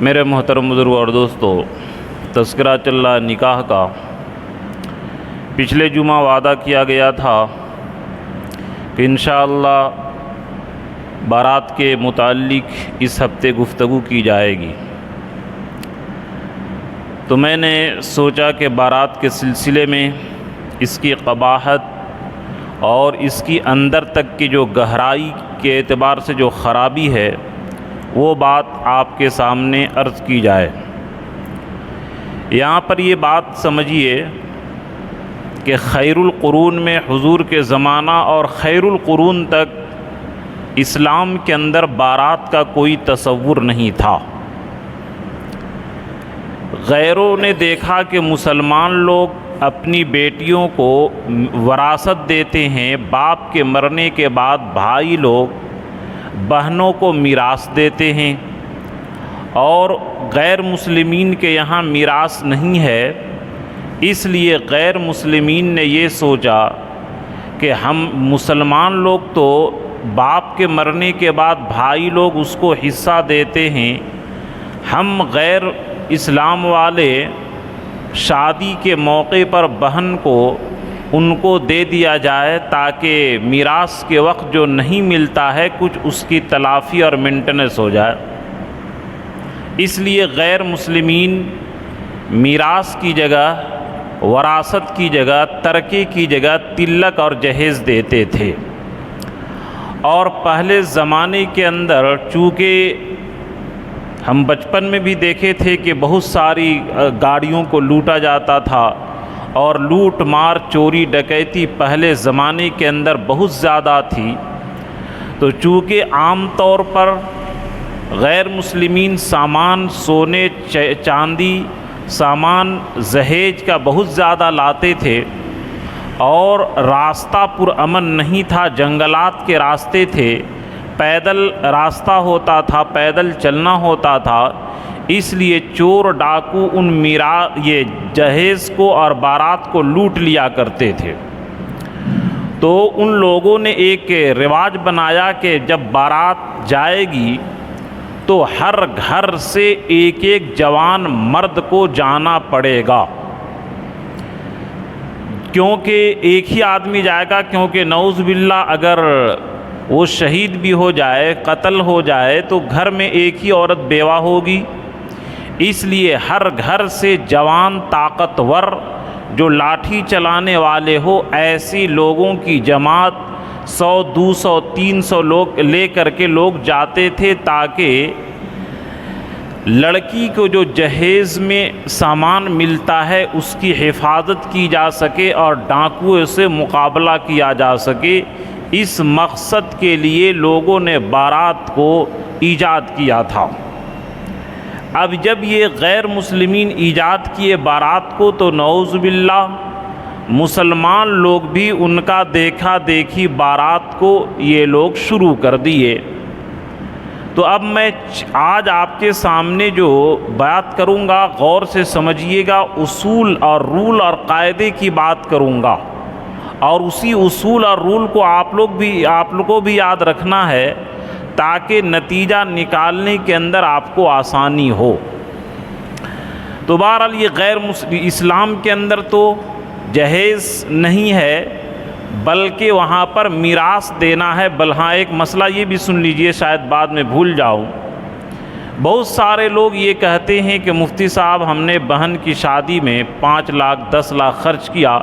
میرے محترم بزرگ اور دوستو، تذکرہ چل رہا نکاح کا۔ پچھلے جمعہ وعدہ کیا گیا تھا کہ انشاءاللہ بارات کے متعلق اس ہفتے گفتگو کی جائے گی، تو میں نے سوچا کہ بارات کے سلسلے میں اس کی قباحت اور اس کی اندر تک کی جو گہرائی کے اعتبار سے جو خرابی ہے وہ بات آپ کے سامنے عرض کی جائے۔ یہاں پر یہ بات سمجھیے کہ خیر القرون میں حضور کے زمانہ اور خیر القرون تک اسلام کے اندر بارات کا کوئی تصور نہیں تھا۔ غیروں نے دیکھا کہ مسلمان لوگ اپنی بیٹیوں کو وراثت دیتے ہیں، باپ کے مرنے کے بعد بھائی لوگ بہنوں کو میراث دیتے ہیں، اور غیر مسلمین کے یہاں میراث نہیں ہے۔ اس لیے غیر مسلمین نے یہ سوچا کہ ہم مسلمان لوگ تو باپ کے مرنے کے بعد بھائی لوگ اس کو حصہ دیتے ہیں، ہم غیر اسلام والے شادی کے موقع پر بہن کو ان کو دے دیا جائے تاکہ میراث کے وقت جو نہیں ملتا ہے کچھ اس کی تلافی اور مینٹننس ہو جائے۔ اس لیے غیر مسلمین میراث کی جگہ، وراثت کی جگہ، ترکے کی جگہ تلک اور جہیز دیتے تھے۔ اور پہلے زمانے کے اندر چونکہ ہم بچپن میں بھی دیکھے تھے کہ بہت ساری گاڑیوں کو لوٹا جاتا تھا، اور لوٹ مار چوری ڈکیتی پہلے زمانے کے اندر بہت زیادہ تھی، تو چونکہ عام طور پر غیر مسلمین سامان سونے چاندی، سامان جہیز کا بہت زیادہ لاتے تھے، اور راستہ پرامن نہیں تھا، جنگلات کے راستے تھے، پیدل راستہ ہوتا تھا، پیدل چلنا ہوتا تھا، اس لیے چور ڈاکو یہ جہیز کو اور بارات کو لوٹ لیا کرتے تھے۔ تو ان لوگوں نے ایک رواج بنایا کہ جب بارات جائے گی تو ہر گھر سے ایک ایک جوان مرد کو جانا پڑے گا، کیونکہ ایک ہی آدمی جائے گا، کیونکہ نعوذ باللہ اگر وہ شہید بھی ہو جائے، قتل ہو جائے، تو گھر میں ایک ہی عورت بیوہ ہوگی۔ اس لیے ہر گھر سے جوان طاقتور جو لاٹھی چلانے والے ہو، ایسی لوگوں کی جماعت 100 200 300 لوگ لے کر کے لوگ جاتے تھے، تاکہ لڑکی کو جو جہیز میں سامان ملتا ہے اس کی حفاظت کی جا سکے اور ڈاکوؤں سے مقابلہ کیا جا سکے۔ اس مقصد کے لیے لوگوں نے بارات کو ایجاد کیا تھا۔ اب جب یہ غیر مسلمین ایجاد کیے بارات کو، تو نعوذ باللہ مسلمان لوگ بھی ان کا دیکھا دیکھی بارات کو یہ لوگ شروع کر دیے۔ تو اب میں آج آپ کے سامنے جو بات کروں گا، غور سے سمجھیے گا، اصول اور رول اور قاعدے کی بات کروں گا، اور اسی اصول اور رول کو آپ لوگوں کو بھی یاد رکھنا ہے تاکہ نتیجہ نکالنے کے اندر آپ کو آسانی ہو۔ تو بہرحال یہ غیر اسلام کے اندر تو جہیز نہیں ہے، بلکہ وہاں پر میراث دینا ہے۔ ہاں، ایک مسئلہ یہ بھی سن لیجئے، شاید بعد میں بھول جاؤں۔ بہت سارے لوگ یہ کہتے ہیں کہ مفتی صاحب ہم نے بہن کی شادی میں 5 لاکھ 10 لاکھ خرچ کیا،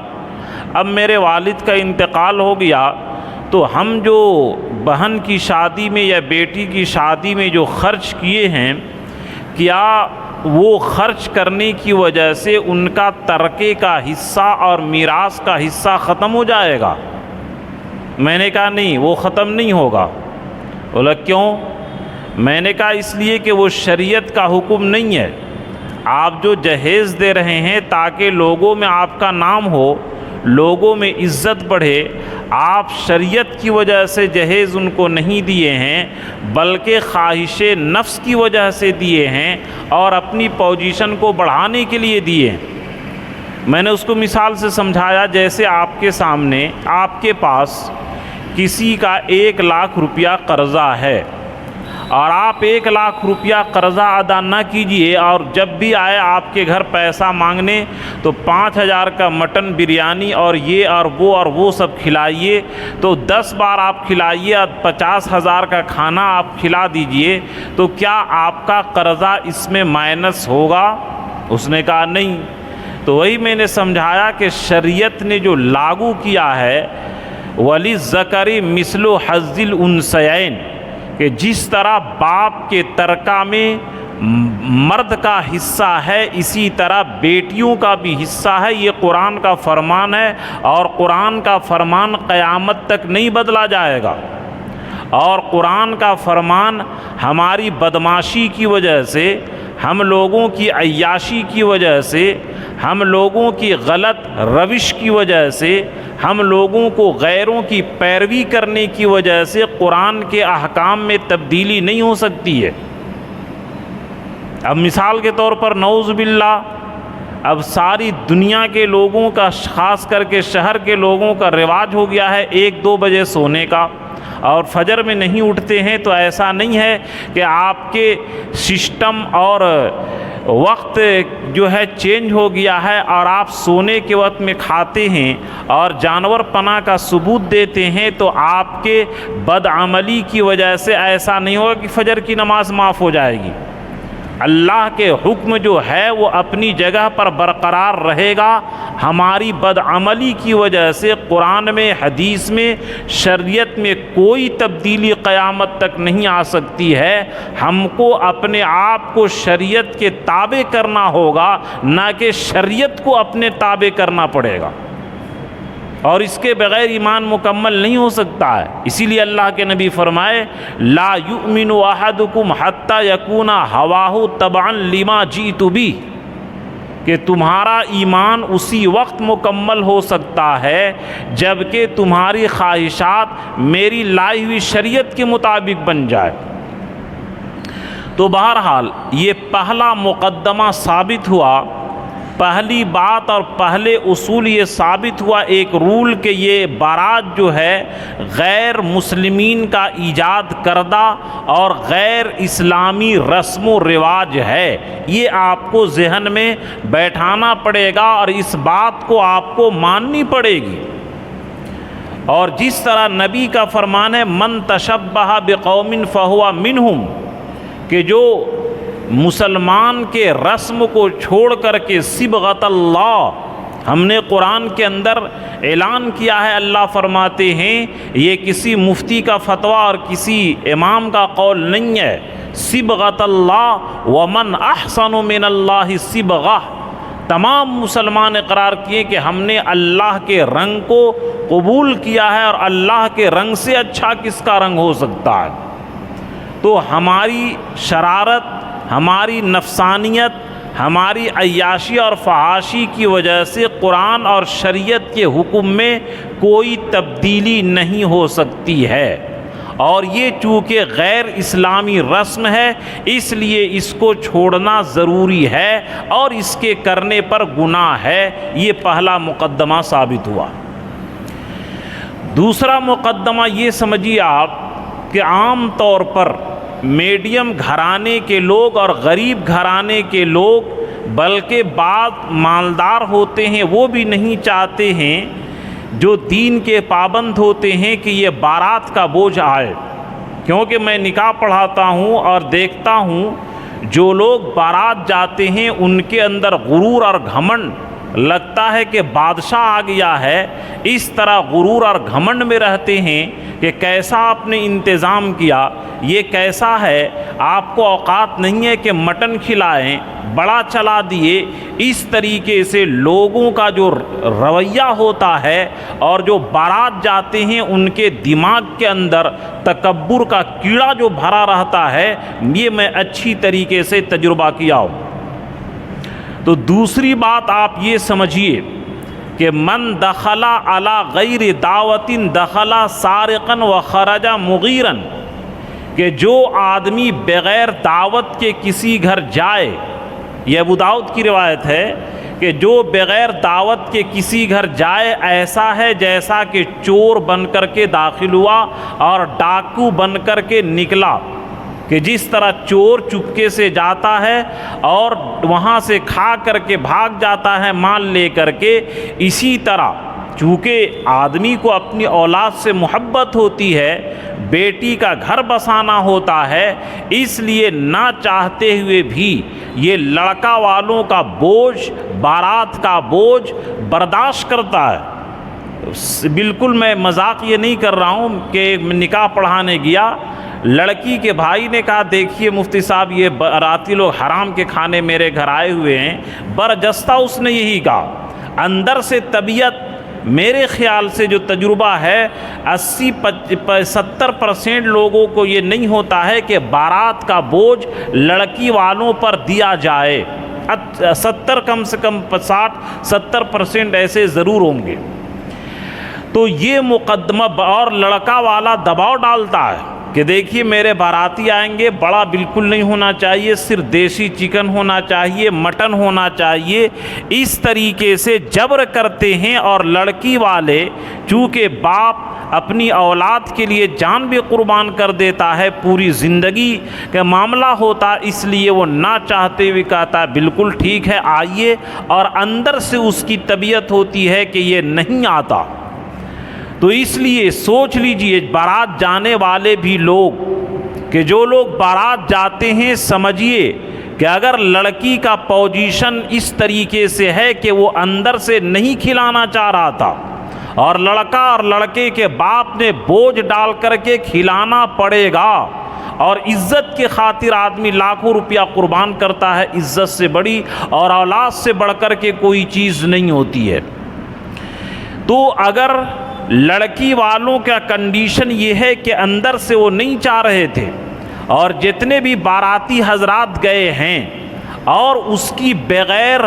اب میرے والد کا انتقال ہو گیا، تو ہم جو بہن کی شادی میں یا بیٹی کی شادی میں جو خرچ کیے ہیں، کیا وہ خرچ کرنے کی وجہ سے ان کا ترکے کا حصہ اور میراث کا حصہ ختم ہو جائے گا؟ میں نے کہا نہیں، وہ ختم نہیں ہوگا۔ بولا کیوں؟ میں نے کہا اس لیے کہ وہ شریعت کا حکم نہیں ہے۔ آپ جو جہیز دے رہے ہیں تاکہ لوگوں میں آپ کا نام ہو، لوگوں میں عزت بڑھے، آپ شریعت کی وجہ سے جہیز ان کو نہیں دیے ہیں، بلکہ خواہش نفس کی وجہ سے دیے ہیں اور اپنی پوزیشن کو بڑھانے کے لیے دیے ہیں۔ میں نے اس کو مثال سے سمجھایا، جیسے آپ کے سامنے، آپ کے پاس کسی کا 1 لاکھ روپیہ قرضہ ہے، اور آپ 1 لاکھ روپیہ قرضہ ادا نہ کیجئے، اور جب بھی آئے آپ کے گھر پیسہ مانگنے تو 5,000 کا مٹن بریانی اور یہ اور وہ سب کھلائیے، تو 10 بار آپ کھلائیے اور 50,000 کا کھانا آپ کھلا دیجئے، تو کیا آپ کا قرضہ اس میں مائنس ہوگا؟ اس نے کہا نہیں۔ تو وہی میں نے سمجھایا کہ شریعت نے جو لاگو کیا ہے وَلِلذَّكَرِ مِثْلُ حَظِّ الْأُنثَيَيْنِ، کہ جس طرح باپ کے ترکہ میں مرد کا حصہ ہے اسی طرح بیٹیوں کا بھی حصہ ہے۔ یہ قرآن کا فرمان ہے، اور قرآن کا فرمان قیامت تک نہیں بدلا جائے گا۔ اور قرآن کا فرمان ہماری بدمعاشی کی وجہ سے، ہم لوگوں کی عیاشی کی وجہ سے، ہم لوگوں کی غلط روش کی وجہ سے، ہم لوگوں کو غیروں کی پیروی کرنے کی وجہ سے قرآن کے احکام میں تبدیلی نہیں ہو سکتی ہے۔ اب مثال کے طور پر نعوذ باللہ، اب ساری دنیا کے لوگوں کا، خاص کر کے شہر کے لوگوں کا رواج ہو گیا ہے 1-2 بجے سونے کا، اور فجر میں نہیں اٹھتے ہیں۔ تو ایسا نہیں ہے کہ آپ کے سسٹم اور وقت جو ہے چینج ہو گیا ہے اور آپ سونے کے وقت میں کھاتے ہیں اور جانور پناہ کا ثبوت دیتے ہیں، تو آپ کے بدعملی کی وجہ سے ایسا نہیں ہوگا کہ فجر کی نماز معاف ہو جائے گی۔ اللہ کے حکم جو ہے وہ اپنی جگہ پر برقرار رہے گا۔ ہماری بدعملی کی وجہ سے قرآن میں، حدیث میں، شریعت میں کوئی تبدیلی قیامت تک نہیں آ سکتی ہے۔ ہم کو اپنے آپ کو شریعت کے تابع کرنا ہوگا، نہ کہ شریعت کو اپنے تابع کرنا پڑے گا، اور اس کے بغیر ایمان مکمل نہیں ہو سکتا ہے۔ اسی لیے اللہ کے نبی فرمائے لا یؤمن احدکم حتی یکون ہواہ تبعا لما جئت بہ، کہ تمہارا ایمان اسی وقت مکمل ہو سکتا ہے جبکہ تمہاری خواہشات میری لائی ہوئی شریعت کے مطابق بن جائے۔ تو بہرحال یہ پہلا مقدمہ ثابت ہوا، پہلی بات اور پہلے اصول یہ ثابت ہوا، ایک رول، کہ یہ بارات جو ہے غیر مسلمین کا ایجاد کردہ اور غیر اسلامی رسم و رواج ہے۔ یہ آپ کو ذہن میں بیٹھانا پڑے گا اور اس بات کو آپ کو ماننی پڑے گی۔ اور جس طرح نبی کا فرمان ہے من تشبہ بقوم فہو منہم، کہ جو مسلمان کے رسم کو چھوڑ کر کے صبغت اللہ، ہم نے قرآن کے اندر اعلان کیا ہے، اللہ فرماتے ہیں یہ کسی مفتی کا فتویٰ اور کسی امام کا قول نہیں ہے، صبغت اللہ ومن احسن من اللہ صبغہ، تمام مسلمان اقرار کیے کہ ہم نے اللہ کے رنگ کو قبول کیا ہے، اور اللہ کے رنگ سے اچھا کس کا رنگ ہو سکتا ہے۔ تو ہماری شرارت، ہماری نفسانیت، ہماری عیاشی اور فحاشی کی وجہ سے قرآن اور شریعت کے حکم میں کوئی تبدیلی نہیں ہو سکتی ہے، اور یہ چونکہ غیر اسلامی رسم ہے اس لیے اس کو چھوڑنا ضروری ہے اور اس کے کرنے پر گناہ ہے۔ یہ پہلا مقدمہ ثابت ہوا۔ دوسرا مقدمہ یہ سمجھیے آپ کہ عام طور پر میڈیم گھرانے کے لوگ اور غریب گھرانے کے لوگ، بلکہ بعض مالدار ہوتے ہیں وہ بھی نہیں چاہتے ہیں، جو دین کے پابند ہوتے ہیں، کہ یہ بارات کا بوجھ آئے۔ کیونکہ میں نکاح پڑھاتا ہوں اور دیکھتا ہوں جو لوگ بارات جاتے ہیں ان کے اندر غرور اور گھمنڈ، لگتا ہے کہ بادشاہ آ گیا ہے، اس طرح غرور اور گھمنڈ میں رہتے ہیں کہ کیسا آپ نے انتظام کیا، یہ کیسا ہے، آپ کو اوقات نہیں ہے کہ مٹن کھلائیں، بڑا چلا دیے۔ اس طریقے سے لوگوں کا جو رویہ ہوتا ہے اور جو بارات جاتے ہیں ان کے دماغ کے اندر تکبر کا کیڑا جو بھرا رہتا ہے، یہ میں اچھی طریقے سے تجربہ کیا ہوں۔ تو دوسری بات آپ یہ سمجھیے کہ من دخل علی غیر دعوت دخل سارقا وخرج مغیرا، کہ جو آدمی بغیر دعوت کے کسی گھر جائے، یہ ابو داؤد کی روایت ہے کہ جو بغیر دعوت کے کسی گھر جائے ایسا ہے جیسا کہ چور بن کر کے داخل ہوا اور ڈاکو بن کر کے نکلا۔ کہ جس طرح چور چپکے سے جاتا ہے اور وہاں سے کھا کر کے بھاگ جاتا ہے مال لے کر کے، اسی طرح چونکہ آدمی کو اپنی اولاد سے محبت ہوتی ہے، بیٹی کا گھر بسانا ہوتا ہے، اس لیے نہ چاہتے ہوئے بھی یہ لڑکا والوں کا بوجھ، بارات کا بوجھ برداشت کرتا ہے۔ بالکل میں مذاق یہ نہیں کر رہا ہوں کہ نکاح پڑھانے گیا، لڑکی کے بھائی نے کہا دیکھیے مفتی صاحب یہ باراتی لوگ حرام کے کھانے میرے گھر آئے ہوئے ہیں، برجستہ اس نے یہی کہا۔ اندر سے طبیعت، میرے خیال سے جو تجربہ ہے 80-70% لوگوں کو یہ نہیں ہوتا ہے کہ بارات کا بوجھ لڑکی والوں پر دیا جائے، 70 کم سے کم 60-70% ایسے ضرور ہوں گے۔ تو یہ مقدمہ اور لڑکا والا دباؤ ڈالتا ہے کہ دیکھیے میرے باراتی آئیں گے، بڑا بالکل نہیں ہونا چاہیے، صرف دیسی چکن ہونا چاہیے، مٹن ہونا چاہیے، اس طریقے سے جبر کرتے ہیں۔ اور لڑکی والے چونکہ باپ اپنی اولاد کے لیے جان بھی قربان کر دیتا ہے، پوری زندگی کا معاملہ ہوتا، اس لیے وہ نہ چاہتے ہوئے کہتا ہے بالکل ٹھیک ہے آئیے، اور اندر سے اس کی طبیعت ہوتی ہے کہ یہ نہیں آتا۔ تو اس لیے سوچ لیجئے بارات جانے والے بھی لوگ، کہ جو لوگ بارات جاتے ہیں سمجھیے کہ اگر لڑکی کا پوزیشن اس طریقے سے ہے کہ وہ اندر سے نہیں کھلانا چاہ رہا تھا، اور لڑکا اور لڑکے کے باپ نے بوجھ ڈال کر کے کھلانا پڑے گا، اور عزت کے خاطر آدمی لاکھوں روپیہ قربان کرتا ہے، عزت سے بڑی اور اولاد سے بڑھ کر کے کوئی چیز نہیں ہوتی ہے۔ تو اگر لڑکی والوں کا کنڈیشن یہ ہے کہ اندر سے وہ نہیں چاہ رہے تھے، اور جتنے بھی باراتی حضرات گئے ہیں اور اس کی بغیر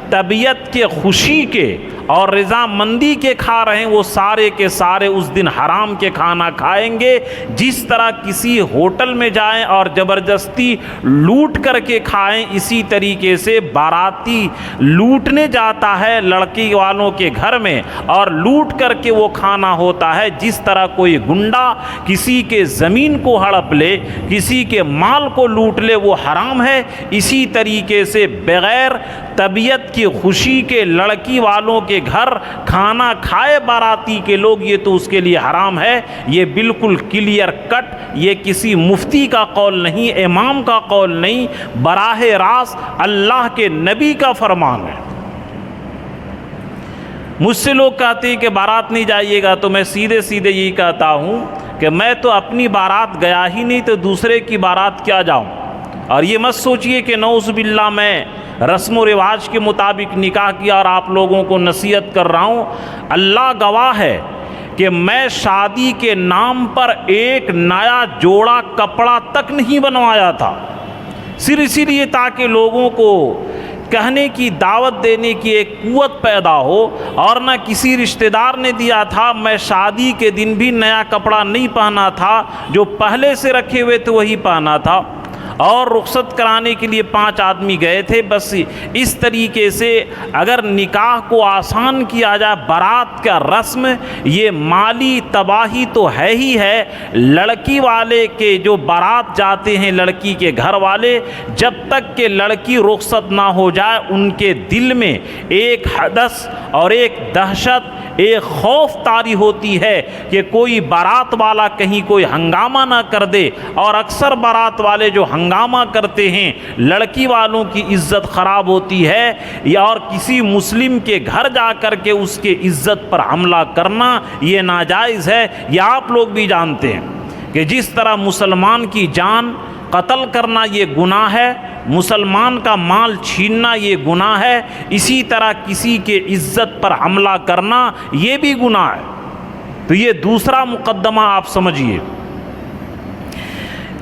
طبیعت کے خوشی کے اور رضامندی کے کھا رہے ہیں، وہ سارے کے سارے اس دن حرام کے کھانا کھائیں گے۔ جس طرح کسی ہوٹل میں جائیں اور زبردستی لوٹ کر کے کھائیں، اسی طریقے سے باراتی لوٹنے جاتا ہے لڑکی والوں کے گھر میں، اور لوٹ کر کے وہ کھانا ہوتا ہے۔ جس طرح کوئی گنڈا کسی کے زمین کو ہڑپ لے، کسی کے مال کو لوٹ لے، وہ حرام ہے، اسی طریقے سے بغیر طبیعت کی خوشی کے لڑکی والوں کے گھر کھانا کھائے باراتی کے لوگ، یہ تو اس کے لیے حرام ہے۔ یہ بالکل کلیئر کٹ، یہ کسی مفتی کا قول نہیں، امام کا قول نہیں، براہ راست اللہ کے نبی کا فرمان ہے۔ مجھ سے لوگ کہتے ہیں کہ بارات نہیں جائیے گا، تو میں سیدھے سیدھے یہی کہتا ہوں کہ میں تو اپنی بارات گیا ہی نہیں، تو دوسرے کی بارات کیا جاؤں۔ اور یہ مت سوچئے کہ نعوذ باللہ میں رسم و رواج کے مطابق نکاح کیا اور آپ لوگوں کو نصیحت کر رہا ہوں۔ اللہ گواہ ہے کہ میں شادی کے نام پر ایک نیا جوڑا کپڑا تک نہیں بنوایا تھا، صرف اسی لیے تاکہ لوگوں کو کہنے کی، دعوت دینے کی ایک قوت پیدا ہو، اور نہ کسی رشتہ دار نے دیا تھا۔ میں شادی کے دن بھی نیا کپڑا نہیں پہنا تھا، جو پہلے سے رکھے ہوئے تھے وہی پہنا تھا، اور رخصت کرانے کے لیے 5 آدمی گئے تھے۔ بس اس طریقے سے اگر نکاح کو آسان کیا جائے، بارات کا رسم یہ مالی تباہی تو ہے ہی ہے۔ لڑکی والے کے جو بارات جاتے ہیں، لڑکی کے گھر والے، جب تک کہ لڑکی رخصت نہ ہو جائے، ان کے دل میں ایک حدث اور ایک دہشت، ایک خوف طاری ہوتی ہے کہ کوئی بارات والا کہیں کوئی ہنگامہ نہ کر دے، اور اکثر بارات والے جو ہنگامہ کرتے ہیں، لڑکی والوں کی عزت خراب ہوتی ہے، یا اور کسی مسلم کے گھر جا کر کے اس کے عزت پر حملہ کرنا یہ ناجائز ہے۔ یہ آپ لوگ بھی جانتے ہیں کہ جس طرح مسلمان کی جان قتل کرنا یہ گناہ ہے، مسلمان کا مال چھیننا یہ گناہ ہے، اسی طرح کسی کے عزت پر حملہ کرنا یہ بھی گناہ ہے۔ تو یہ دوسرا مقدمہ آپ سمجھیے۔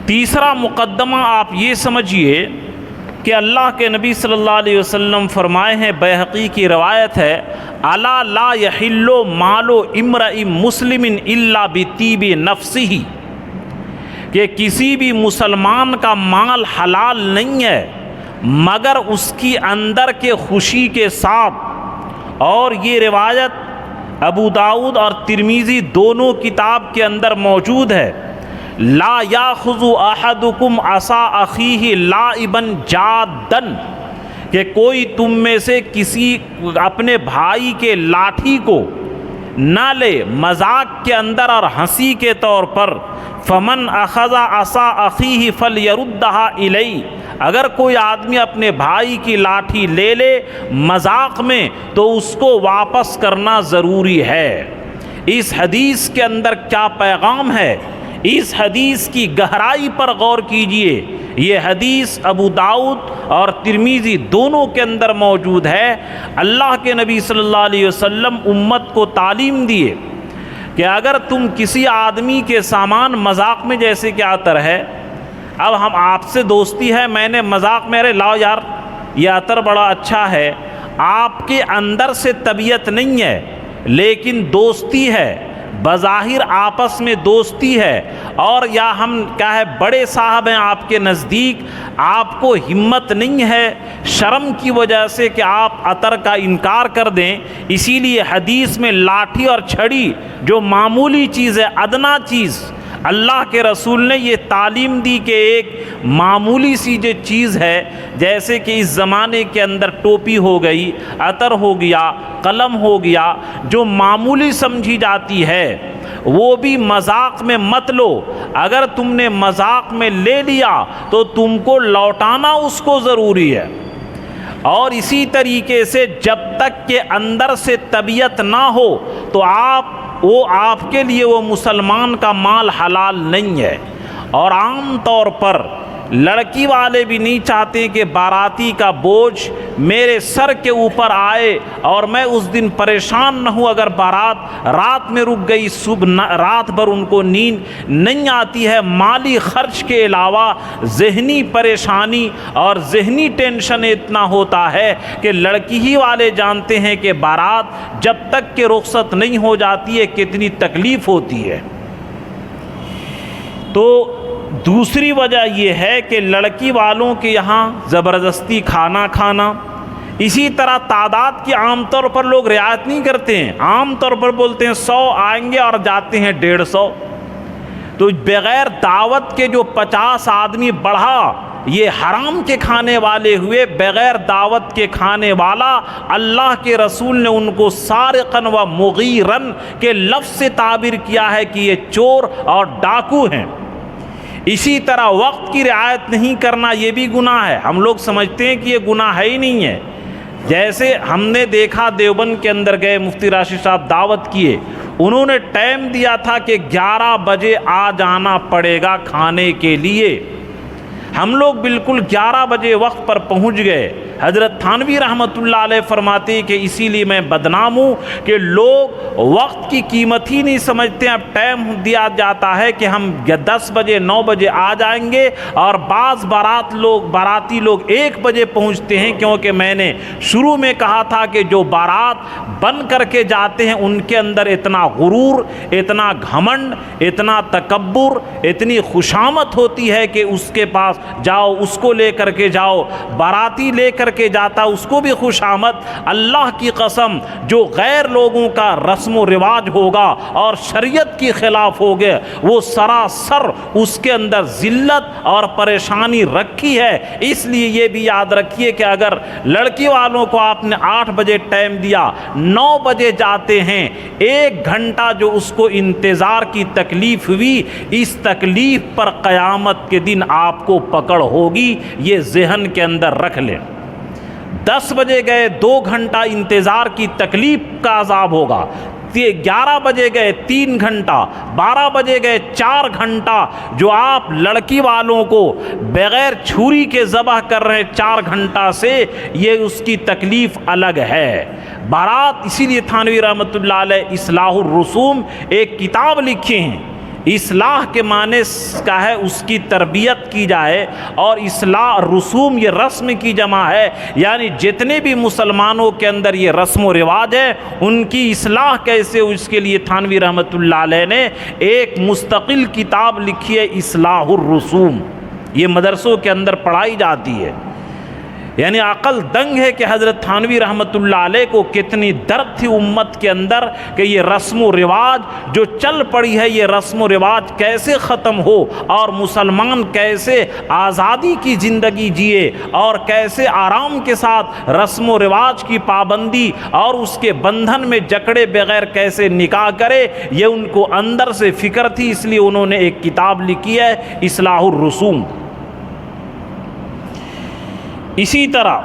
تیسرا مقدمہ آپ یہ سمجھیے کہ اللہ کے نبی صلی اللہ علیہ وسلم فرمائے ہیں، بیہقی کی روایت ہے، الا لا یحل مال امرئ مسلم الا بطیب نفسہ، کہ کسی بھی مسلمان کا مال حلال نہیں ہے مگر اس کی اندر کے خوشی کے ساتھ۔ اور یہ روایت ابو داؤد اور ترمذی دونوں کتاب کے اندر موجود ہے۔ لا یاخذ احدکم عصا اخیہ لائبا جادا، کہ کوئی تم میں سے کسی اپنے بھائی کے لاٹھی کو نہ لے مذاق کے اندر اور ہنسی کے طور پر، فمن اخذ عصا اخیہ فلیردھا الیہ، اگر کوئی آدمی اپنے بھائی کی لاٹھی لے لے مذاق میں تو اس کو واپس کرنا ضروری ہے۔ اس حدیث کے اندر کیا پیغام ہے؟ اس حدیث کی گہرائی پر غور کیجئے۔ یہ حدیث ابو داؤد اور ترمذی دونوں کے اندر موجود ہے۔ اللہ کے نبی صلی اللہ علیہ وسلم امت کو تعلیم دیے کہ اگر تم کسی آدمی کے سامان مذاق میں، جیسے کہ عطر ہے، اب ہم آپ سے دوستی ہے، میں نے مذاق میں ارے لاؤ یار یہ عطر بڑا اچھا ہے، آپ کے اندر سے طبیعت نہیں ہے لیکن دوستی ہے، بظاہر آپس میں دوستی ہے، اور یا ہم کیا ہے بڑے صاحب ہیں آپ کے نزدیک، آپ کو ہمت نہیں ہے شرم کی وجہ سے کہ آپ عطر کا انکار کر دیں، اسی لیے حدیث میں لاٹھی اور چھڑی جو معمولی چیز ہے، ادنا چیز، اللہ کے رسول نے یہ تعلیم دی کہ ایک معمولی سی جو چیز ہے، جیسے کہ اس زمانے کے اندر ٹوپی ہو گئی، عطر ہو گیا، قلم ہو گیا، جو معمولی سمجھی جاتی ہے وہ بھی مذاق میں مت لو۔ اگر تم نے مذاق میں لے لیا تو تم کو لوٹانا اس کو ضروری ہے۔ اور اسی طریقے سے جب تک کہ اندر سے طبیعت نہ ہو تو آپ کے لیے وہ مسلمان کا مال حلال نہیں ہے۔ اور عام طور پر لڑکی والے بھی نہیں چاہتے کہ باراتی کا بوجھ میرے سر کے اوپر آئے اور میں اس دن پریشان نہ ہوں۔ اگر بارات رات میں رک گئی، صبح رات بھر ان کو نیند نہیں آتی ہے، مالی خرچ کے علاوہ ذہنی پریشانی اور ذہنی ٹینشن اتنا ہوتا ہے کہ لڑکی ہی والے جانتے ہیں کہ بارات جب تک کہ رخصت نہیں ہو جاتی ہے کتنی تکلیف ہوتی ہے۔ تو دوسری وجہ یہ ہے کہ لڑکی والوں کے یہاں زبردستی کھانا کھانا، اسی طرح تعداد کی عام طور پر لوگ رعایت نہیں کرتے ہیں، عام طور پر بولتے ہیں 100 آئیں گے اور جاتے ہیں 150۔ تو بغیر دعوت کے جو 50 آدمی بڑھا، یہ حرام کے کھانے والے ہوئے، بغیر دعوت کے کھانے والا۔ اللہ کے رسول نے ان کو سارقن و مغیرن کے لفظ سے تعبیر کیا ہے کہ یہ چور اور ڈاکو ہیں۔ اسی طرح وقت کی رعایت نہیں کرنا یہ بھی گناہ ہے۔ ہم لوگ سمجھتے ہیں کہ یہ گناہ ہے ہی نہیں ہے۔ جیسے ہم نے دیکھا دیوبند کے اندر گئے، مفتی راشد صاحب دعوت کیے، انہوں نے ٹائم دیا تھا کہ 11 بجے آ جانا پڑے گا کھانے کے لیے۔ ہم لوگ بالکل 11 بجے وقت پر پہنچ گئے۔ حضرت تھانوی رحمۃ اللہ علیہ فرماتے ہیں کہ اسی لیے میں بدنام ہوں کہ لوگ وقت کی قیمت ہی نہیں سمجھتے۔ اب ٹائم دیا جاتا ہے کہ ہم 10 بجے 9 بجے آ جائیں گے، اور بعض باراتی لوگ 1 بجے پہنچتے ہیں، کیونکہ میں نے شروع میں کہا تھا کہ جو بارات بن کر کے جاتے ہیں ان کے اندر اتنا غرور، اتنا گھمنڈ، اتنا تکبر، اتنی خوشامت ہوتی ہے کہ اس کے پاس جاؤ، اس کو لے کر کے جاؤ، باراتی لے کر کے جاتا اس کو بھی خوشامد۔ اللہ کی قسم جو غیر لوگوں کا رسم و رواج ہوگا اور شریعت کی خلاف ہوگا، وہ سراسر اس کے اندر ذلت اور پریشانی رکھی ہے۔ اس لیے یہ بھی یاد رکھیے کہ اگر لڑکی والوں کو آپ نے 8 بجے ٹائم دیا، 9 بجے جاتے ہیں، 1 گھنٹہ جو اس کو انتظار کی تکلیف ہوئی، اس تکلیف پر قیامت کے دن آپ کو پکڑ ہوگی، یہ ذہن کے اندر رکھ لیں۔ 10 بجے گئے 2 گھنٹہ انتظار کی تکلیف کا عذاب ہوگا، 11 بجے گئے 3 گھنٹہ، 12 بجے گئے 4 گھنٹہ، جو آپ لڑکی والوں کو بغیر چھری کے ذبح کر رہے ہیں 4 گھنٹہ سے، یہ اس کی تکلیف الگ ہے۔ بارات اسی لیے تھانوی رحمۃ اللہ علیہ اصلاح الرسوم ایک کتاب لکھی ہیں۔ اصلاح کے معنی کا ہے اس کی تربیت کی جائے، اور اصلاح رسوم یہ رسم کی جمع ہے، یعنی جتنے بھی مسلمانوں کے اندر یہ رسم و رواج ہے ان کی اصلاح کیسے ہو، اس کے لیے تھانوی رحمۃ اللہ علیہ نے ایک مستقل کتاب لکھی ہے، اصلاح الرسوم۔ یہ مدرسوں کے اندر پڑھائی جاتی ہے۔ یعنی عقل دنگ ہے کہ حضرت تھانوی رحمۃ اللہ علیہ کو کتنی درد تھی امت کے اندر کہ یہ رسم و رواج جو چل پڑی ہے، یہ رسم و رواج کیسے ختم ہو اور مسلمان کیسے آزادی کی زندگی جیے اور کیسے آرام کے ساتھ رسم و رواج کی پابندی اور اس کے بندھن میں جکڑے بغیر کیسے نکاح کرے، یہ ان کو اندر سے فکر تھی۔ اس لیے انہوں نے ایک کتاب لکھی ہے اصلاح الرسوم۔ اسی طرح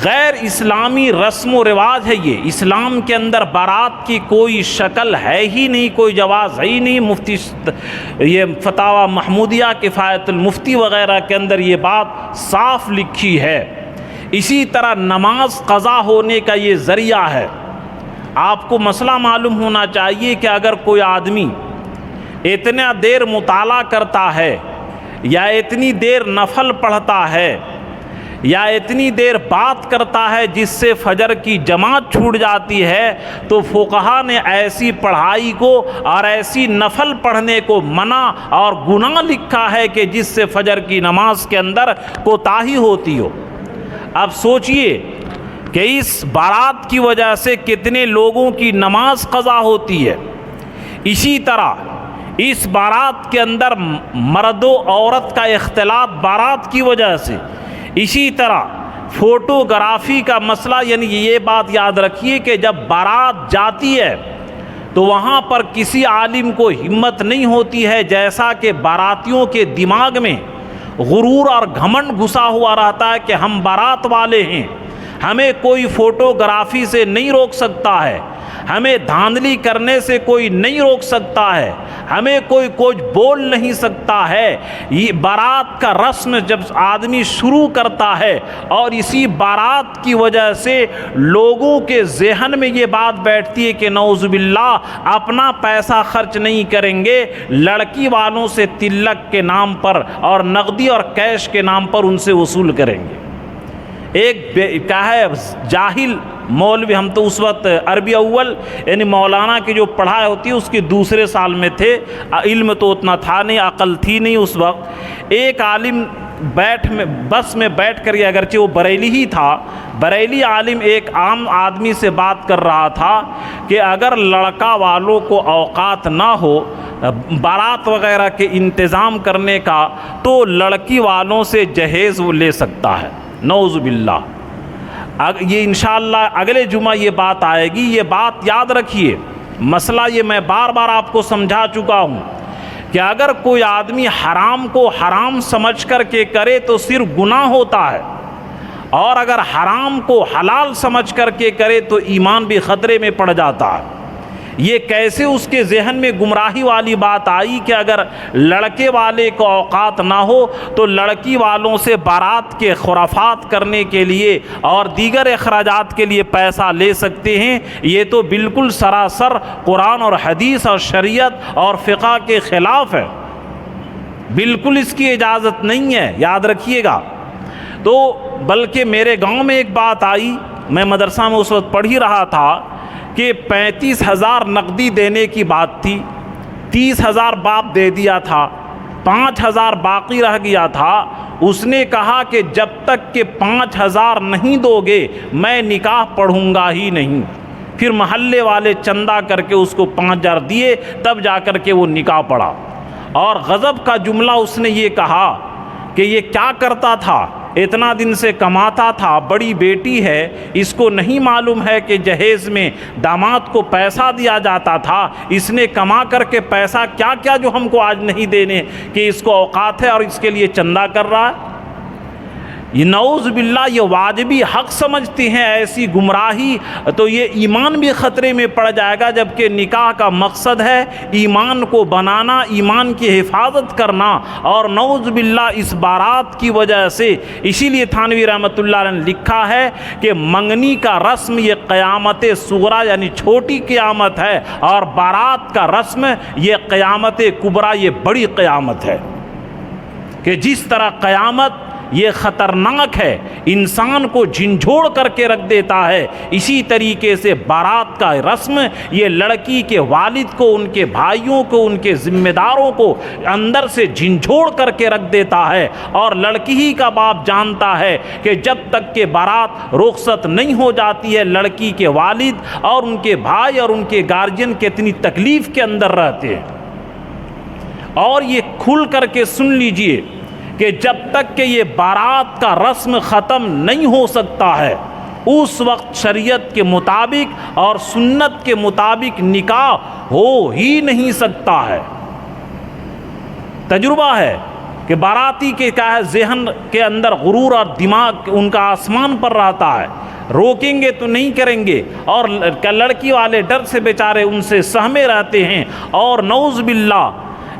غیر اسلامی رسم و رواج ہے یہ، اسلام کے اندر بارات کی کوئی شکل ہے ہی نہیں، کوئی جواز ہے ہی نہیں۔ مفتی یہ فتاوی محمودیہ کفایت المفتی وغیرہ کے اندر یہ بات صاف لکھی ہے۔ اسی طرح نماز قضا ہونے کا یہ ذریعہ ہے۔ آپ کو مسئلہ معلوم ہونا چاہیے کہ اگر کوئی آدمی اتنا دیر مطالعہ کرتا ہے یا اتنی دیر نفل پڑھتا ہے یا اتنی دیر بات کرتا ہے جس سے فجر کی جماعت چھوٹ جاتی ہے، تو فقہا نے ایسی پڑھائی کو اور ایسی نفل پڑھنے کو منع اور گناہ لکھا ہے کہ جس سے فجر کی نماز کے اندر کوتاہی ہوتی ہو۔ اب سوچئے کہ اس بارات کی وجہ سے کتنے لوگوں کی نماز قضا ہوتی ہے۔ اسی طرح اس بارات کے اندر مرد و عورت کا اختلاط بارات کی وجہ سے، اسی طرح فوٹوگرافی کا مسئلہ، یعنی یہ بات یاد رکھیے کہ جب بارات جاتی ہے تو وہاں پر کسی عالم کو ہمت نہیں ہوتی ہے، جیسا کہ باراتیوں کے دماغ میں غرور اور گھمنڈ گھسا ہوا رہتا ہے کہ ہم بارات والے ہیں، ہمیں کوئی فوٹوگرافی سے نہیں روک سکتا ہے، ہمیں دھاندلی کرنے سے کوئی نہیں روک سکتا ہے، ہمیں کوئی کچھ بول نہیں سکتا ہے۔ یہ بارات کا رسم جب آدمی شروع کرتا ہے اور اسی بارات کی وجہ سے لوگوں کے ذہن میں یہ بات بیٹھتی ہے کہ نعوذ باللہ اپنا پیسہ خرچ نہیں کریں گے، لڑکی والوں سے تلک کے نام پر اور نقدی اور کیش کے نام پر ان سے وصول کریں گے۔ ایک کیا ہے جاہل مولوی، ہم تو اس وقت عربی اول یعنی مولانا کی جو پڑھائی ہوتی ہے اس کے دوسرے سال میں تھے، علم تو اتنا تھا نہیں، عقل تھی نہیں اس وقت۔ ایک عالم بس میں بیٹھ کر، اگرچہ وہ بریلی ہی تھا، بریلی عالم ایک عام آدمی سے بات کر رہا تھا کہ اگر لڑکا والوں کو اوقات نہ ہو بارات وغیرہ کے انتظام کرنے کا تو لڑکی والوں سے جہیز وہ لے سکتا ہے۔ نعوذ باللہ، یہ انشاءاللہ اگلے جمعہ یہ بات آئے گی، یہ بات یاد رکھیے۔ مسئلہ یہ میں بار بار آپ کو سمجھا چکا ہوں کہ اگر کوئی آدمی حرام کو حرام سمجھ کر کے کرے تو صرف گناہ ہوتا ہے، اور اگر حرام کو حلال سمجھ کر کے کرے تو ایمان بھی خطرے میں پڑ جاتا ہے۔ یہ کیسے اس کے ذہن میں گمراہی والی بات آئی کہ اگر لڑکے والے کو اوقات نہ ہو تو لڑکی والوں سے بارات کے خرافات کرنے کے لیے اور دیگر اخراجات کے لیے پیسہ لے سکتے ہیں۔ یہ تو بالکل سراسر قرآن اور حدیث اور شریعت اور فقہ کے خلاف ہے، بالکل اس کی اجازت نہیں ہے، یاد رکھیے گا۔ تو بلکہ میرے گاؤں میں ایک بات آئی، میں مدرسہ میں اس وقت پڑھ ہی رہا تھا کہ 35,000 نقدی دینے کی بات تھی، 30,000 باپ دے دیا تھا، 5,000 باقی رہ گیا تھا۔ اس نے کہا کہ جب تک کہ 5,000 نہیں دو گے میں نکاح پڑھوں گا ہی نہیں۔ پھر محلے والے چندہ کر کے اس کو 5,000 دیے، تب جا کر کے وہ نکاح پڑھا۔ اور غضب کا جملہ اس نے یہ کہا کہ یہ کیا کرتا تھا، اتنا دن سے کماتا تھا، بڑی بیٹی ہے، اس کو نہیں معلوم ہے کہ جہیز میں داماد کو پیسہ دیا جاتا تھا، اس نے کما کر کے پیسہ کیا کیا جو ہم کو آج نہیں دینے کہ اس کو اوقات ہے اور اس کے لیے چندہ کر رہا ہے۔ یہ نعوذ باللہ یہ واجبی حق سمجھتے ہیں، ایسی گمراہی تو یہ ایمان بھی خطرے میں پڑ جائے گا، جبکہ نکاح کا مقصد ہے ایمان کو بنانا، ایمان کی حفاظت کرنا۔ اور نعوذ باللہ اس بارات کی وجہ سے، اسی لیے تھانوی رحمۃ اللہ علیہ نے لکھا ہے کہ منگنی کا رسم یہ قیامت صغریٰ یعنی چھوٹی قیامت ہے، اور بارات کا رسم یہ قیامت کبریٰ یہ بڑی قیامت ہے۔ کہ جس طرح قیامت یہ خطرناک ہے، انسان کو جھنجھوڑ کر کے رکھ دیتا ہے۔ اسی طریقے سے بارات کا رسم یہ لڑکی کے والد کو، ان کے بھائیوں کو، ان کے ذمہ داروں کو اندر سے جھنجھوڑ کر کے رکھ دیتا ہے، اور لڑکی ہی کا باپ جانتا ہے کہ جب تک کہ بارات رخصت نہیں ہو جاتی ہے، لڑکی کے والد اور ان کے بھائی اور ان کے گارجین کتنی تکلیف کے اندر رہتے ہیں۔ اور یہ کھل کر کے سن لیجئے کہ جب تک کہ یہ بارات کا رسم ختم نہیں ہو سکتا ہے، اس وقت شریعت کے مطابق اور سنت کے مطابق نکاح ہو ہی نہیں سکتا ہے۔ تجربہ ہے کہ باراتی کے کیا ہے، ذہن کے اندر غرور اور دماغ ان کا آسمان پر رہتا ہے، روکیں گے تو نہیں کریں گے، اور لڑکی والے ڈر سے بیچارے ان سے سہمے رہتے ہیں، اور نعوذ باللہ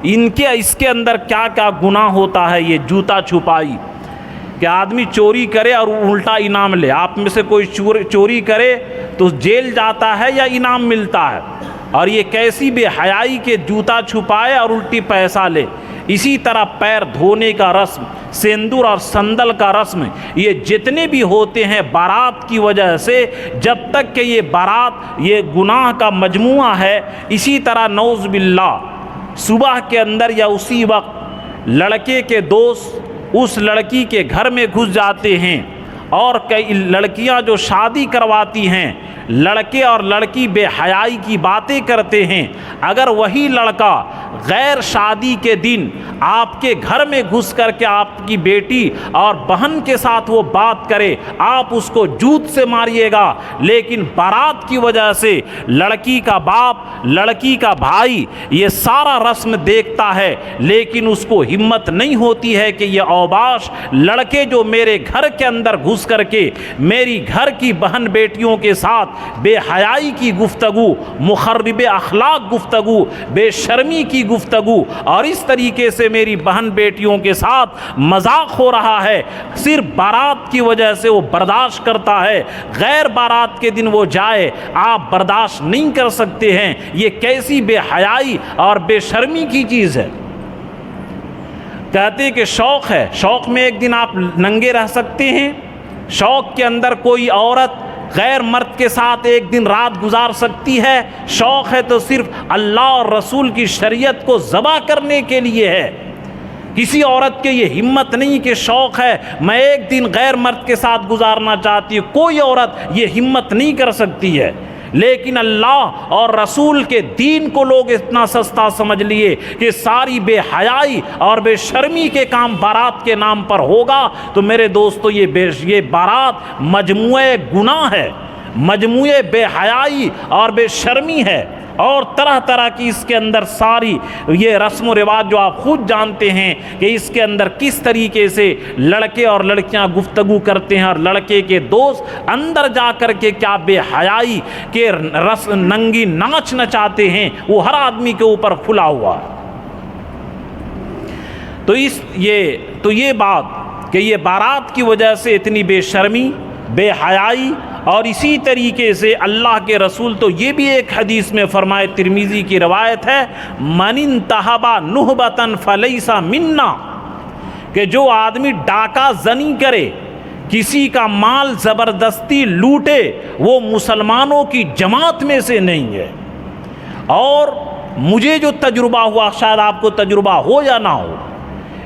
اس کے اندر کیا کیا گناہ ہوتا ہے۔ یہ جوتا چھپائی کہ آدمی چوری کرے اور الٹا انعام لے، آپ میں سے کوئی چوری کرے تو جیل جاتا ہے یا انعام ملتا ہے، اور یہ کیسی بے حیائی کے جوتا چھپائے اور الٹی پیسہ لے۔ اسی طرح پیر دھونے کا رسم، سندور اور سندل کا رسم، یہ جتنے بھی ہوتے ہیں بارات کی وجہ سے، جب تک کہ یہ بارات یہ گناہ کا مجموعہ ہے۔ اسی طرح نعوذ باللہ صبح کے اندر یا اسی وقت لڑکے کے دوست اس لڑکی کے گھر میں گھس جاتے ہیں، اور کئی لڑکیاں جو شادی کرواتی ہیں، لڑکے اور لڑکی بے حیائی کی باتیں کرتے ہیں۔ اگر وہی لڑکا غیر شادی کے دن آپ کے گھر میں گھس کر کے آپ کی بیٹی اور بہن کے ساتھ وہ بات کرے، آپ اس کو جوت سے ماریے گا، لیکن بارات کی وجہ سے لڑکی کا باپ، لڑکی کا بھائی یہ سارا رسم دیکھتا ہے، لیکن اس کو ہمت نہیں ہوتی ہے کہ یہ اوباش لڑکے جو میرے گھر کے اندر گھس کر کے میری گھر کی بہن بیٹیوں کے ساتھ بے حیائی کی گفتگو، مخرب اخلاق گفتگو، بے شرمی کی گفتگو، اور اس طریقے سے میری بہن بیٹیوں کے ساتھ مذاق ہو رہا ہے، صرف بارات کی وجہ سے وہ برداشت کرتا ہے، غیر بارات کے دن وہ جائے آپ برداشت نہیں کر سکتے ہیں۔ یہ کیسی بے حیائی اور بے شرمی کی چیز ہے۔ کہتے کہ شوق ہے، شوق میں ایک دن آپ ننگے رہ سکتے ہیں، شوق کے اندر کوئی عورت غیر مرد کے ساتھ ایک دن رات گزار سکتی ہے، شوق ہے تو صرف اللہ اور رسول کی شریعت کو ذبح کرنے کے لیے ہے۔ کسی عورت کے یہ ہمت نہیں کہ شوق ہے میں ایک دن غیر مرد کے ساتھ گزارنا چاہتی ہوں، کوئی عورت یہ ہمت نہیں کر سکتی ہے۔ لیکن اللہ اور رسول کے دین کو لوگ اتنا سستا سمجھ لیے کہ ساری بے حیائی اور بے شرمی کے کام بارات کے نام پر ہوگا، تو میرے دوستو یہ بارات مجموعہ گناہ ہے، مجموعہ بے حیائی اور بے شرمی ہے، اور طرح طرح کی اس کے اندر ساری یہ رسم و رواج جو آپ خود جانتے ہیں کہ اس کے اندر کس طریقے سے لڑکے اور لڑکیاں گفتگو کرتے ہیں، اور لڑکے کے دوست اندر جا کر کے کیا بے حیائی کے ننگی ناچ نچاتے ہیں، وہ ہر آدمی کے اوپر کھلا ہوا ہے۔ تو یہ بات کہ یہ بارات کی وجہ سے اتنی بے شرمی، بے حیائی، اور اسی طریقے سے اللہ کے رسول تو یہ بھی ایک حدیث میں فرمائے، ترمذی کی روایت ہے، من انتہب نہبۃ فلیس منا، کہ جو آدمی ڈاکہ زنی کرے، کسی کا مال زبردستی لوٹے، وہ مسلمانوں کی جماعت میں سے نہیں ہے۔ اور مجھے جو تجربہ ہوا، شاید آپ کو تجربہ ہو یا نہ ہو،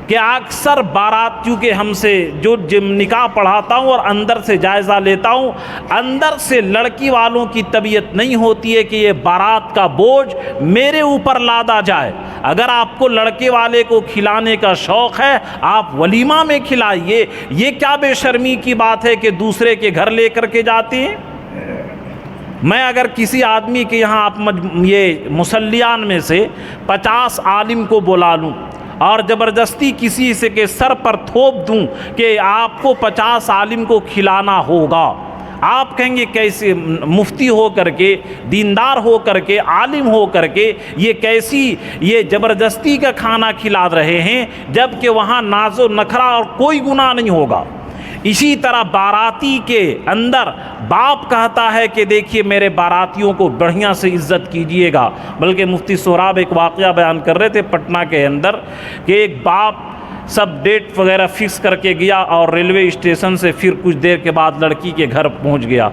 کہ اکثر باراتیوں کے ہم سے جو نکاح پڑھاتا ہوں اور اندر سے جائزہ لیتا ہوں، اندر سے لڑکی والوں کی طبیعت نہیں ہوتی ہے کہ یہ بارات کا بوجھ میرے اوپر لادا جائے۔ اگر آپ کو لڑکے والے کو کھلانے کا شوق ہے، آپ ولیمہ میں کھلائیے، یہ کیا بے شرمی کی بات ہے کہ دوسرے کے گھر لے کر کے جاتے ہیں۔ میں اگر کسی آدمی کے یہاں آپ یہ مصلیان میں سے 50 عالم کو بلا لوں اور زبردستی کسی سے کے سر پر تھوپ دوں کہ آپ کو 50 عالم کو کھلانا ہوگا، آپ کہیں گے کیسے مفتی ہو کر کے، دیندار ہو کر کے، عالم ہو کر کے یہ کیسی یہ زبردستی کا کھانا کھلا رہے ہیں، جبکہ وہاں ناز و نخرہ اور کوئی گناہ نہیں ہوگا۔ اسی طرح باراتی کے اندر باپ کہتا ہے کہ دیکھیے میرے باراتیوں کو بڑھیا سے عزت کیجئے گا۔ بلکہ مفتی سہراب ایک واقعہ بیان کر رہے تھے پٹنہ کے اندر کہ ایک باپ سب ڈیٹ وغیرہ فکس کر کے گیا اور ریلوے اسٹیشن سے پھر کچھ دیر کے بعد لڑکی کے گھر پہنچ گیا۔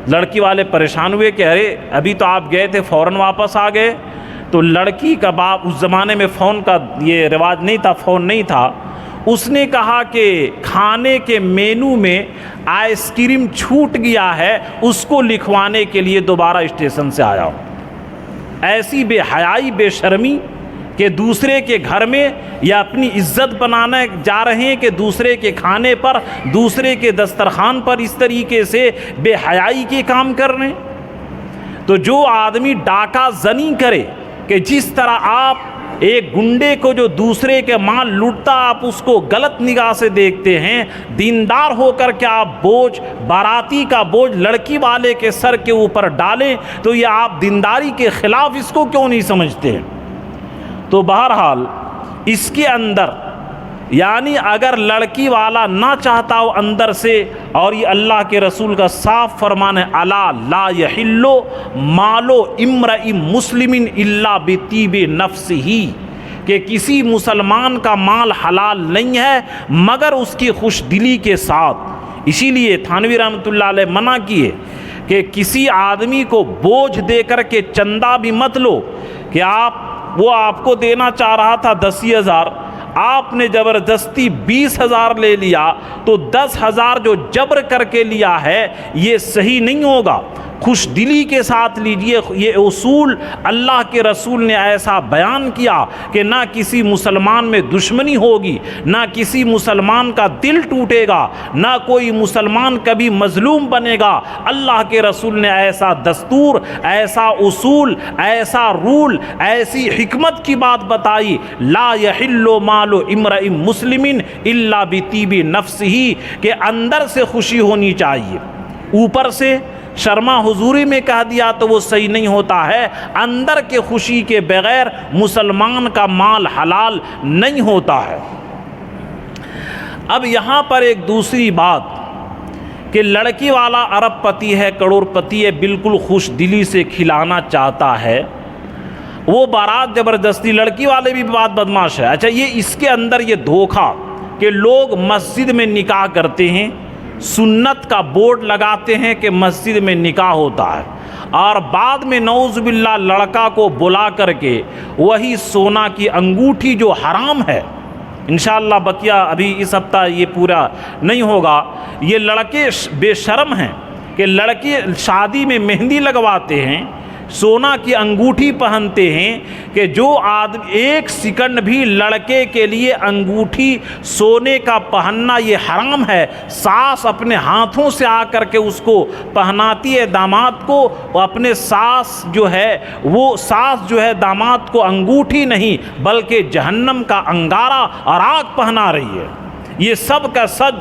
لڑکی والے پریشان ہوئے کہ ارے ابھی تو آپ گئے تھے، فوراً واپس آ گئے۔ تو لڑکی کا باپ، اس زمانے میں فون کا یہ رواج نہیں تھا، فون نہیں تھا، اس نے کہا کہ کھانے کے مینو میں آئس کریم چھوٹ گیا ہے، اس کو لکھوانے کے لیے دوبارہ اسٹیشن سے آیا ہوں۔ ایسی بے حیائی، بے شرمی کہ دوسرے کے گھر میں یا اپنی عزت بنانے جا رہے ہیں کہ دوسرے کے کھانے پر، دوسرے کے دسترخوان پر اس طریقے سے بے حیائی کے کام کر رہے ہیں۔ تو جو آدمی ڈاکہ زنی کرے کہ جس طرح آپ ایک گنڈے کو جو دوسرے کے مال لوٹتا آپ اس کو غلط نگاہ سے دیکھتے ہیں، دیندار ہو کر کے آپ بوجھ، باراتی کا بوجھ لڑکی والے کے سر کے اوپر ڈالیں تو یہ آپ دینداری کے خلاف اس کو کیوں نہیں سمجھتے ہیں؟ تو بہرحال اس کے اندر یعنی اگر لڑکی والا نہ چاہتا ہو اندر سے، اور یہ اللہ کے رسول کا صاف فرمان ہے، الا لا یحل مال امرئ مسلم الا بطیب نفسہ، کہ کسی مسلمان کا مال حلال نہیں ہے مگر اس کی خوش دلی کے ساتھ۔ اسی لیے تھانوی رحمۃ اللہ علیہ منع کیے کہ کسی آدمی کو بوجھ دے کر کے چندہ بھی مت لو، کہ وہ آپ کو دینا چاہ رہا تھا 10,000، آپ نے زبردستی 20,000 لے لیا، تو 10,000 جو جبر کر کے لیا ہے یہ صحیح نہیں ہوگا، خوش دلی کے ساتھ لیجئے۔ یہ اصول اللہ کے رسول نے ایسا بیان کیا کہ نہ کسی مسلمان میں دشمنی ہوگی، نہ کسی مسلمان کا دل ٹوٹے گا، نہ کوئی مسلمان کبھی مظلوم بنے گا۔ اللہ کے رسول نے ایسا دستور، ایسا اصول، ایسا رول، ایسی حکمت کی بات بتائی، لا یحل مال امرئ مسلم الا بطیب نفسہ، کہ اندر سے خوشی ہونی چاہیے، اوپر سے شرما حضوری میں کہہ دیا تو وہ صحیح نہیں ہوتا ہے۔ اندر کے خوشی کے بغیر مسلمان کا مال حلال نہیں ہوتا ہے۔ اب یہاں پر ایک دوسری بات کہ لڑکی والا ارب پتی ہے، کروڑ پتی ہے، بالکل خوش دلی سے کھلانا چاہتا ہے، وہ بارات زبردستی، لڑکی والے بھی بات بدماش ہے۔ اچھا، یہ اس کے اندر یہ دھوکہ کہ لوگ مسجد میں نکاح کرتے ہیں، سنت کا بورڈ لگاتے ہیں کہ مسجد میں نکاح ہوتا ہے، اور بعد میں نعوذ باللہ لڑکا کو بلا کر کے وہی سونا کی انگوٹھی جو حرام ہے، انشاءاللہ بقیہ ابھی اس ہفتہ یہ پورا نہیں ہوگا، یہ لڑکے بے شرم ہیں کہ لڑکے شادی میں مہندی لگواتے ہیں، سونا کی انگوٹھی پہنتے ہیں، کہ جو آدمی ایک سیکنڈ بھی لڑکے کے لیے انگوٹھی سونے کا پہننا یہ حرام ہے۔ ساس اپنے ہاتھوں سے آ کر کے اس کو پہناتی ہے داماد کو، اپنے ساس جو ہے داماد کو انگوٹھی نہیں بلکہ جہنم کا انگارہ اور آگ پہنا رہی ہے۔ یہ سب کا سب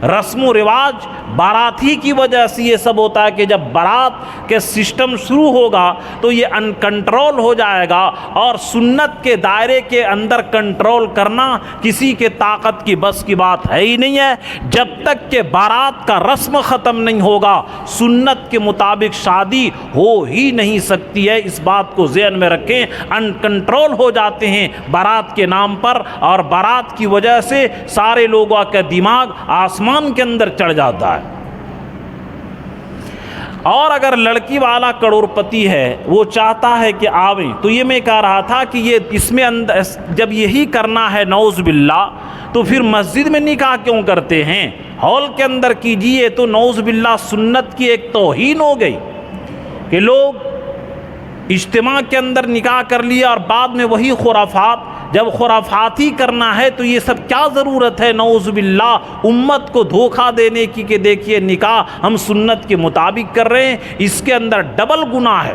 رسم و رواج باراتی کی وجہ سے یہ سب ہوتا ہے کہ جب بارات کے سسٹم شروع ہوگا تو یہ ان کنٹرول ہو جائے گا، اور سنت کے دائرے کے اندر کنٹرول کرنا کسی کے طاقت کی بس کی بات ہے ہی نہیں ہے۔ جب تک کہ بارات کا رسم ختم نہیں ہوگا سنت کے مطابق شادی ہو ہی نہیں سکتی ہے۔ اس بات کو ذہن میں رکھیں، ان کنٹرول ہو جاتے ہیں بارات کے نام پر، اور بارات کی وجہ سے سارے لوگوں کا دماغ آسمان کے اندر چڑھ جاتا ہے۔ اور اگر لڑکی والا کروڑ پتی ہے، وہ چاہتا ہے کہ آویں، تو یہ میں کہہ رہا تھا کہ یہ اس میں اندر جب یہی کرنا ہے نعوذ باللہ، تو پھر مسجد میں نکاح کیوں کرتے ہیں؟ ہال کے اندر کیجئے، تو نعوذ باللہ سنت کی ایک توہین ہو گئی کہ لوگ اجتماع کے اندر نکاح کر لیا اور بعد میں وہی خرافات۔ جب خرافات ہی کرنا ہے تو یہ سب کیا ضرورت ہے نعوذ باللہ امت کو دھوکہ دینے کی کہ دیکھیے نکاح ہم سنت کے مطابق کر رہے ہیں؟ اس کے اندر ڈبل گناہ ہے،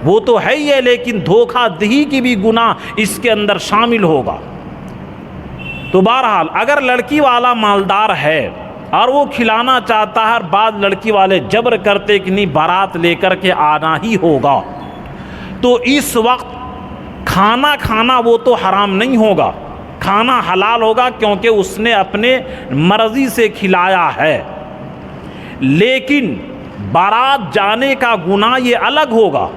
وہ تو ہے ہی ہے، لیکن دھوکہ دہی کی بھی گناہ اس کے اندر شامل ہوگا۔ تو بہرحال اگر لڑکی والا مالدار ہے اور وہ کھلانا چاہتا ہے، اور بعد لڑکی والے جبر کرتے کہ نہیں بارات لے کر کے آنا ہی ہوگا، تو اس وقت کھانا وہ تو حرام نہیں ہوگا، کھانا حلال ہوگا کیونکہ اس نے اپنے مرضی سے کھلایا ہے، لیکن بارات جانے کا گناہ یہ الگ ہوگا۔